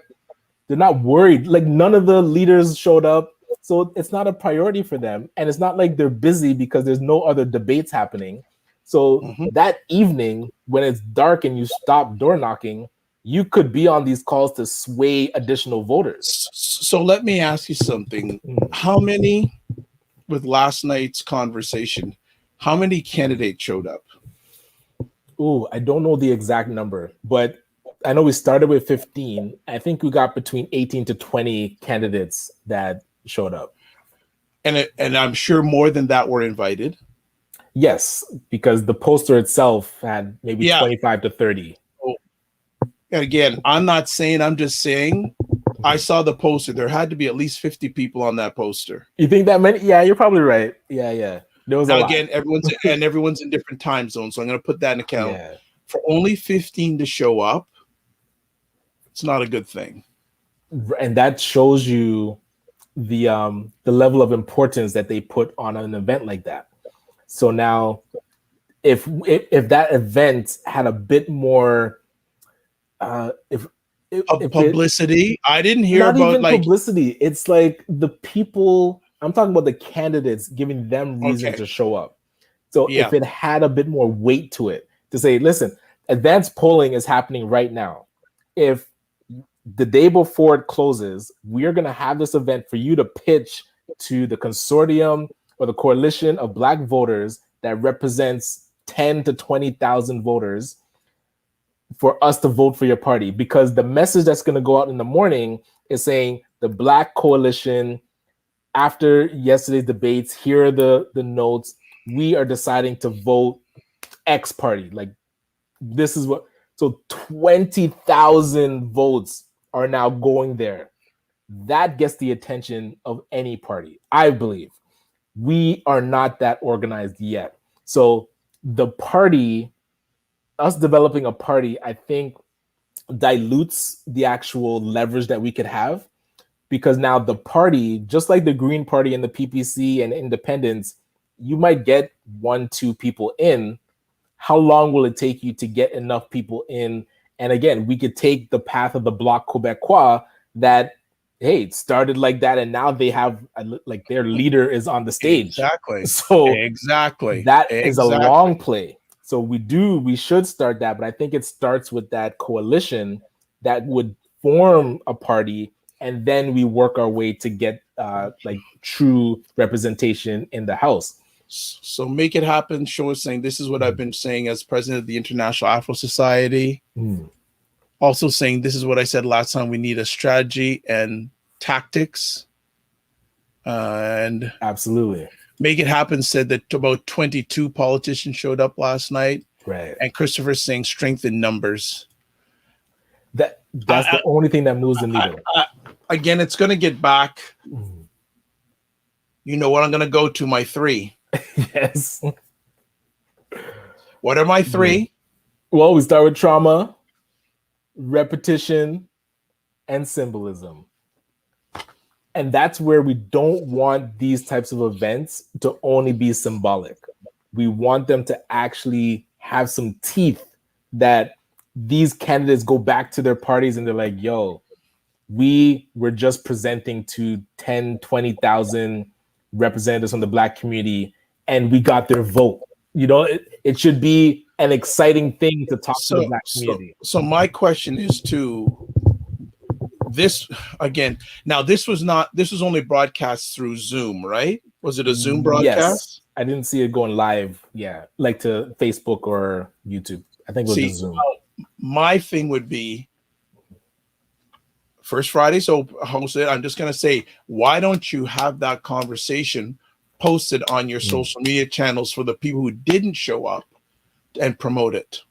worried. Like none of the leaders showed up, so it's not a priority for them. And it's not like they're busy because there's no other debates happening. So that evening, when it's dark and you stop door knocking, you could be on these calls to sway additional voters. So let me ask you something. How many, with last night's conversation, how many candidates showed up? Ooh, I don't know the exact number, but I know we started with 15. I think we got between 18 to 20 candidates that showed up. And I'm sure more than that were invited. Yes, because the poster itself had maybe 25 to 30. Oh. And again, I'm not saying, I'm just saying, I saw the poster. There had to be at least 50 people on that poster. You think that many? Yeah, you're probably right. Yeah. There was now, again, everyone's in different time zones, so I'm going to put that in account. Yeah. For only 15 to show up, it's not a good thing. And that shows you the level of importance that they put on an event like that. So now, if that event had a bit more, publicity, I didn't hear not about even like publicity. It's like the people. I'm talking about the candidates giving them reason to show up. So if it had a bit more weight to it, to say, listen, advanced polling is happening right now. If the day before it closes, we are going to have this event for you to pitch to the consortium or the coalition of Black voters that represents 10 to 20,000 voters for us to vote for your party. Because the message that's going to go out in the morning is saying the Black coalition, after yesterday's debates, here are the notes. We are deciding to vote X party. Like, this is what. So 20,000 votes are now going there. That gets the attention of any party, I believe. We are not that organized yet. So the party, us developing a party, I think dilutes the actual leverage that we could have. Because now the party, just like the Green Party and the PPC and independents, you might get 1-2 people in. How long will it take you to get enough people in? And again, we could take the path of the Bloc Québécois that, hey, it started like that, and now they have like their leader is on the stage. Exactly. So that is a exactly. long play. So we should start that, but I think it starts with that coalition that would form a party. And then we work our way to get like true representation in the House. So make it happen. Show us saying this is what I've been saying as president of the International Afro Society. Also saying this is what I said last time. We need a strategy and tactics. And absolutely. Make it happen said that about 22 politicians showed up last night. Right. And Christopher's saying strength in numbers. That's the only thing that moves the needle. Again, it's going to get back. You know what I'm going to go to? My 3. Yes. What are my 3? Well, we start with trauma, repetition, and symbolism. And that's where we don't want these types of events to only be symbolic. We want them to actually have some teeth, that these candidates go back to their parties and they're like, yo, we were just presenting to 10, 20,000 representatives from the Black community and we got their vote. You know, it should be an exciting thing to talk to the Black community. So my question is to this again. Now, this was only broadcast through Zoom, right? Was it a Zoom broadcast? Yes. I didn't see it going live. Yeah. Like to Facebook or YouTube. I think it was just Zoom. My thing would be First Friday, so host it. I'm just going to say, why don't you have that conversation posted on your social media channels for the people who didn't show up and promote it?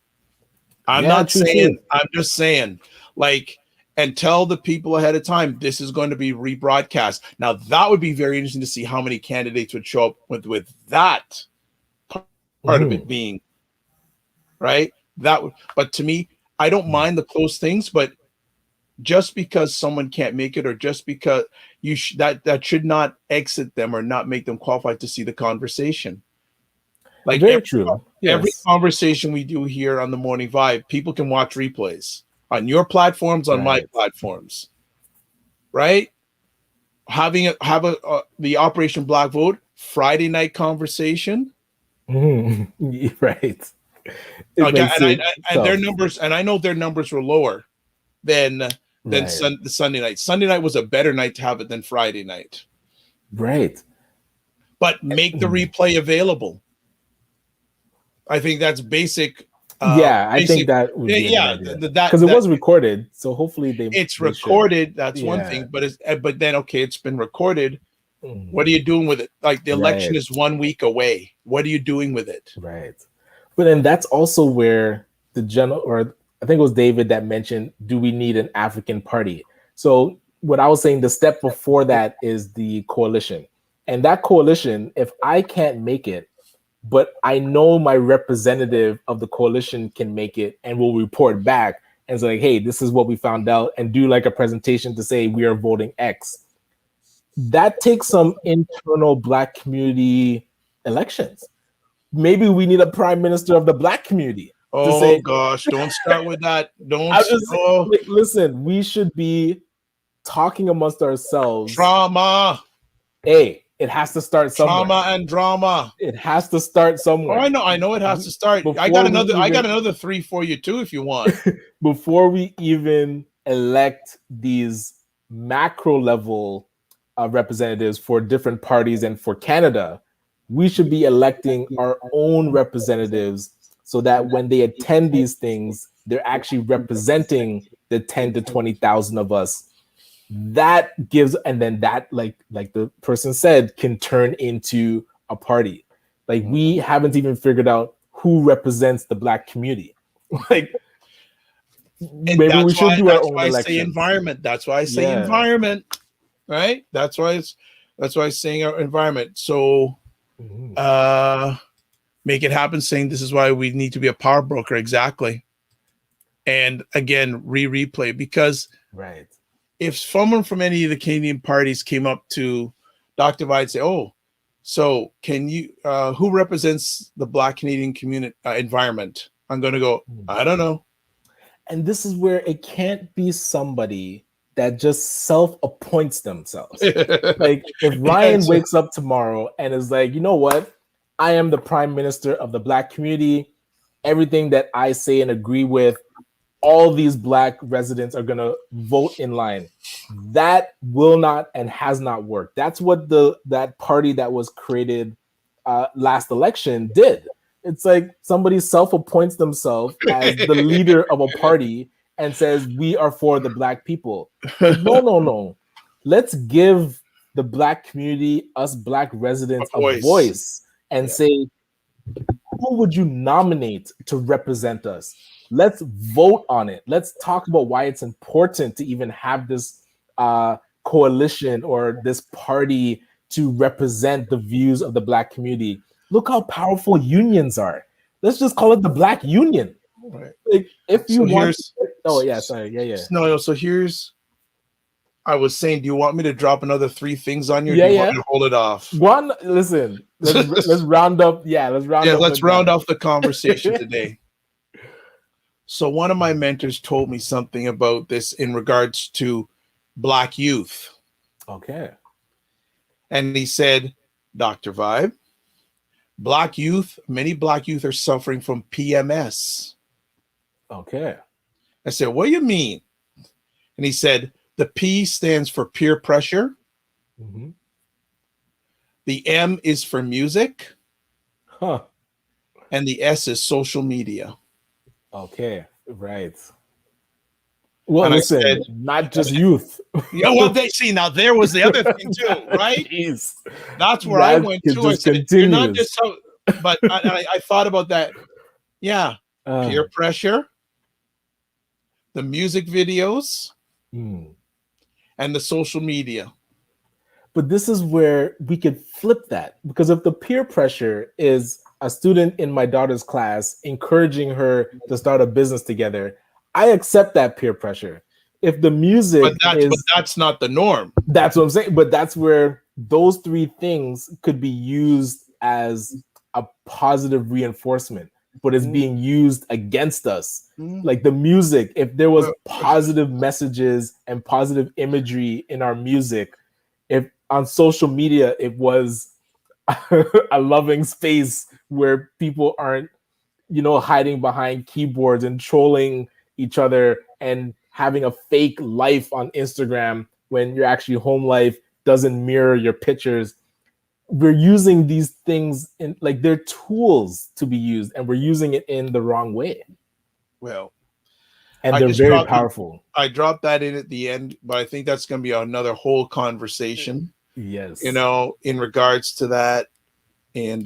I'm just saying, like, and tell the people ahead of time, this is going to be rebroadcast. Now, that would be very interesting to see how many candidates would show up with that part of it being, right? But to me, I don't mind the close things, but just because someone can't make it, or just because that should not exit them or not make them qualified to see the conversation. Like every conversation we do here on the Morning Vibe, people can watch replays on your platforms, on my platforms, right? Have the Operation Black Vote Friday night conversation, right? And their numbers, and I know their numbers were lower than Sunday night. Sunday night was a better night to have it than Friday night, right? But make the replay available. I think that's basic. I think that would be because it was recorded, so hopefully it's recorded. That's one thing, but then it's been recorded. What are you doing with it? Like the election is 1 week away. What are you doing with it? Right. But then that's also where the general, or I think it was David that mentioned, do we need an African party? So what I was saying, the step before that is the coalition. And that coalition, if I can't make it, but I know my representative of the coalition can make it and will report back and say, like, hey, this is what we found out, and do like a presentation to say we are voting X. That takes some internal Black community elections. Maybe we need a prime minister of the Black community. Gosh, don't start with that. Listen, we should be talking amongst ourselves. Drama. Hey, it has to start somewhere. Trauma and drama. It has to start somewhere. I know it has to start. I got another 3 for you too if you want. Before we even elect these macro level representatives for different parties and for Canada, we should be electing our own representatives so that when they attend these things, they're actually representing the 10 to 20,000 of us. That gives, and then that, like the person said, can turn into a party. Like, we haven't even figured out who represents the Black community. Like, maybe we should do our own election. That's why I say environment. That's why I say environment, right? That's why I'm saying our environment. So, make it happen. Saying this is why we need to be a power broker. Exactly. And again, replay, because if someone from any of the Canadian parties came up to Dr. Vide and say, oh, so can you, who represents the Black Canadian community environment? I'm going to go, I don't know. And this is where it can't be somebody that just self-appoints themselves. Like, if Ryan wakes up tomorrow and is like, you know what? I am the prime minister of the Black community. Everything that I say and agree with, all these Black residents are going to vote in line. That will not and has not worked. That's what that party that was created last election did. It's like somebody self-appoints themselves as the leader of a party and says, we are for the Black people. No. Let's give the Black community, us Black residents, a voice and say, who would you nominate to represent us? Let's vote on it. Let's talk about why it's important to even have this coalition or this party to represent the views of the Black community. Look how powerful unions are. Let's just call it the Black Union. Right. Like, if you want. So here's, I was saying, do you want me to drop another 3 things on you? Or Yeah, do you yeah. want me to hold it off? One, listen, let's round up. Yeah, let's round Yeah, up. let's with round that. off the conversation today. So one of my mentors told me something about this in regards to Black youth. Okay. And he said, Dr. Vibe, many Black youth are suffering from PMS. Okay. I said, what do you mean? And he said, the P stands for peer pressure. Mm-hmm. The M is for music. Huh. And the S is social media. Okay. Right. Well, And listen, I said, not just youth. yeah, well, they see now there was the other thing too, right? Jeez. That's where I went to. I said, you're not just so, but I thought about that. Yeah. Peer pressure, the music videos, and the social media. But this is where we could flip that, because if the peer pressure is a student in my daughter's class encouraging her to start a business together, I accept that peer pressure. If the music but that's not the norm. That's what I'm saying. But that's where those 3 things could be used as a positive reinforcement, but it's being used against us. Like the music, if there was positive messages and positive imagery in our music, if on social media it was a loving space where people aren't, hiding behind keyboards and trolling each other and having a fake life on Instagram when your actually home life doesn't mirror your pictures. We're using these things in, like, they're tools to be used, and we're using it in the wrong way. Well, and they're very powerful. I dropped that in at the end, but I think that's going to be another whole conversation. Yes. In regards to that. And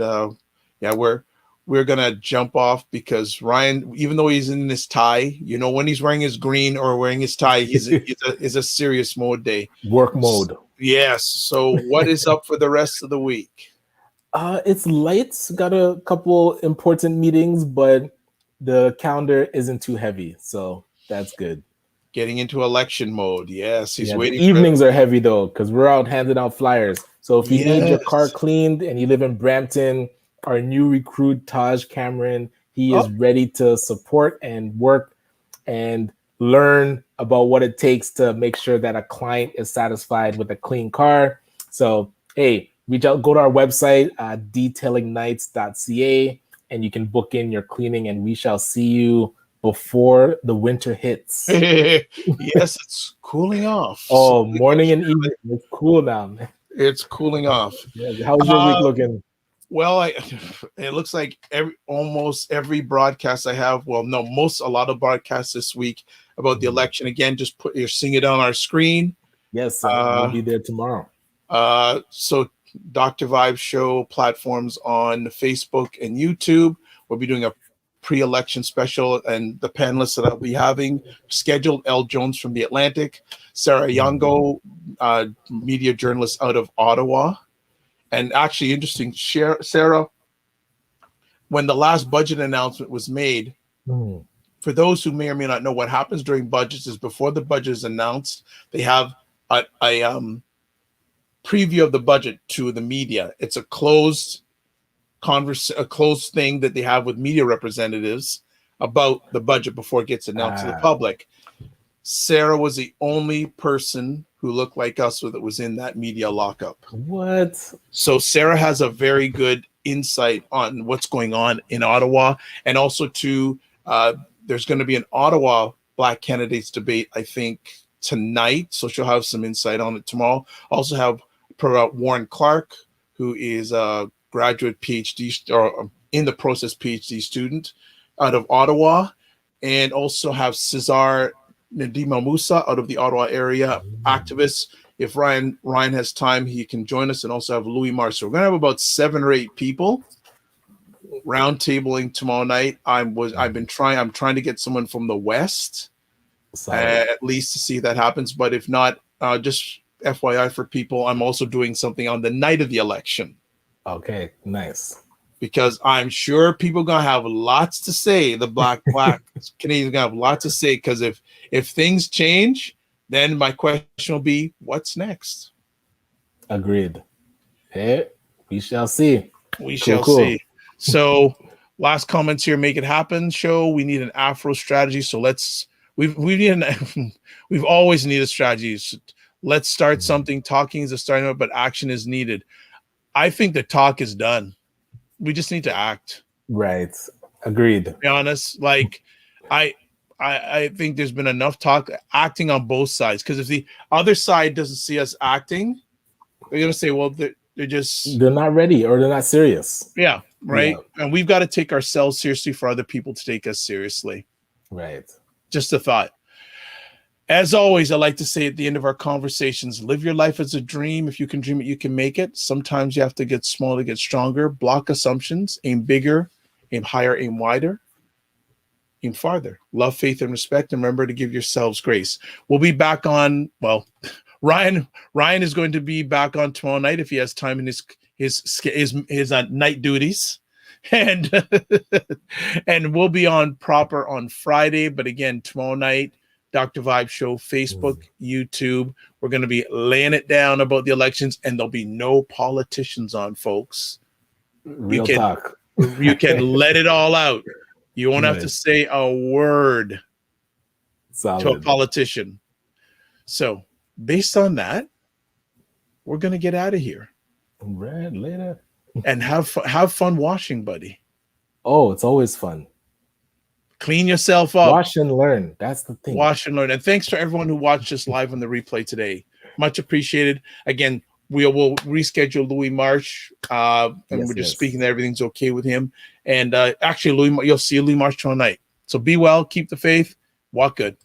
yeah, we're going to jump off because Ryan, even though he's in his tie, when he's wearing his green or wearing his tie, he's a serious mode day. Work mode. Yes. So what is up for the rest of the week? It's light. Got a couple important meetings, but the calendar isn't too heavy, so that's good. Getting into election mode. Yes, he's waiting. The evenings are heavy though, because we're out handing out flyers. So if you need your car cleaned and you live in Brampton, our new recruit Taj Cameron, he is ready to support and work and learn about what it takes to make sure that a client is satisfied with a clean car. So hey, reach out, go to our website, detailingnights.ca, and you can book in your cleaning, and we shall see you before the winter hits. Yes, it's cooling off. Oh, morning and evening, it's cool now. It's cooling off. Yeah, how's your week looking? Well, it looks like almost every broadcast I have. Well, no, a lot of broadcasts this week about the election. Again, just you're seeing it on our screen. Yes, we'll be there tomorrow. So Dr. Vibe Show platforms on Facebook and YouTube. We'll be doing a pre-election special, and the panelists that I'll be having scheduled: Elle Jones from The Atlantic, Sarah Yango, media journalist out of Ottawa. And actually interesting, Sarah, when the last budget announcement was made, for those who may or may not know, what happens during budgets is before the budget is announced, they have a preview of the budget to the media. It's a closed thing that they have with media representatives about the budget before it gets announced to the public. Sarah was the only person who looked like us that was in that media lockup. What? So Sarah has a very good insight on what's going on in Ottawa, and also there's going to be an Ottawa Black candidates debate, I think, tonight. So she'll have some insight on it tomorrow. Also have Warren Clark, who is a graduate PhD or in the process PhD student out of Ottawa, and also have Cesar Nadima Musa out of the Ottawa area, activist. If Ryan has time, he can join us, and also have Louis Mars. So we're gonna have about 7 or 8 people roundtabling tomorrow night. I'm trying to get someone from the West, at least to see if that happens. But if not, just FYI for people, I'm also doing something on the night of the election. Okay, nice. Because I'm sure people are gonna have lots to say. The black Canadians are gonna have lots to say, because if things change, then my question will be, what's next? Agreed. Hey, we shall see. We shall see. So last comments here, make it happen show. We need an Afro strategy. So we've always needed strategies. Let's start something. Talking is a starting, but action is needed. I think the talk is done. We just need to act. Right. Agreed. To be honest, like I think there's been enough talk, acting on both sides. Because if the other side doesn't see us acting, they're gonna say, well, they're not ready or they're not serious. Yeah, right. Yeah. And we've got to take ourselves seriously for other people to take us seriously. Right. Just a thought. As always, I like to say at the end of our conversations, live your life as a dream. If you can dream it, you can make it. Sometimes you have to get small to get stronger. Block assumptions. Aim bigger. Aim higher. Aim wider. Aim farther. Love, faith, and respect. And remember to give yourselves grace. We'll be back on, well, Ryan is going to be back on tomorrow night if he has time in his night duties. And and we'll be on proper on Friday. But again, tomorrow night, Dr. Vibe Show, Facebook, YouTube. We're going to be laying it down about the elections, and there'll be no politicians on, folks. Real talk. You can let it all out. You won't have to say a word to a politician. So, based on that, we're going to get out of here. Right, later. And have fun washing, buddy. Oh, it's always fun. Clean yourself up. Wash and learn. That's the thing. Wash and learn. And thanks to everyone who watched us live on the replay today. Much appreciated. Again, we will reschedule Louis March. And we're just speaking that everything's okay with him. And actually, you'll see Louis March tomorrow night. So be well, keep the faith, walk good.